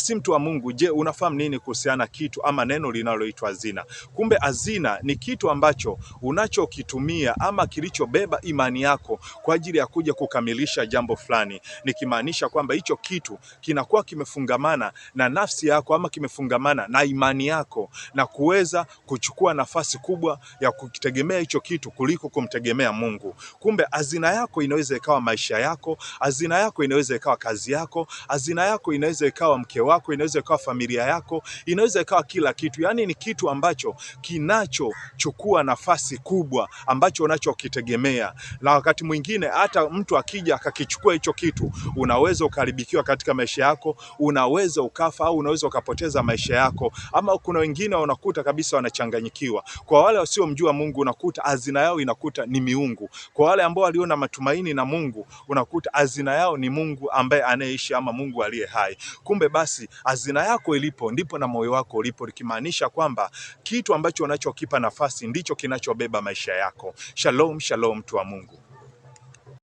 Basi mtu wa Mungu, je, unafahamu nini kuhusiana kitu ama neno linaloitwa hazina? Kumbe hazina ni kitu ambacho unachokitumia ama kilichobeba imani yako kwa ajili ya kuja kukamilisha jambo fulani, nikimaanisha kwamba hicho kitu kinakuwa kimefungamana na nafsi yako ama kimefungamana na imani yako na kuweza kuchukua nafasi kubwa ya kukitegemea hicho kitu kuliko kumtegemea Mungu. Kumbe hazina yako inaweza ikawa maisha yako, hazina yako inaweza ikawa kazi yako, hazina yako inaweza ikawa mke wako, inaweza ikawa familia yako, inaweza ikawa kila kitu. Yaani ni kitu ambacho kinachochukua nafasi kubwa ambacho unachokitegemea, na wakati mwingine hata mtu akija akakichukua hicho kitu, unaweza ukaharibikiwa katika maisha yako, unaweza ukafa au unaweza ukapoteza maisha yako, ama kuna wengine unakuta kabisa wanachanganyikiwa. Kwa wale wasiomjua Mungu unakuta hazina yao inakuta ni miungu. Kwa wale ambao waliona matumaini na Mungu unakuta hazina yao ni Mungu ambaye anayeishi ama Mungu aliye hai. Kumbe basi hazina yako ilipo ndipo na moyo wako ulipo, likimaanisha kwamba kitu ambacho unachokipa nafasi ndicho kinachobeba maisha yako. Shalom, shalom mtu wa Mungu.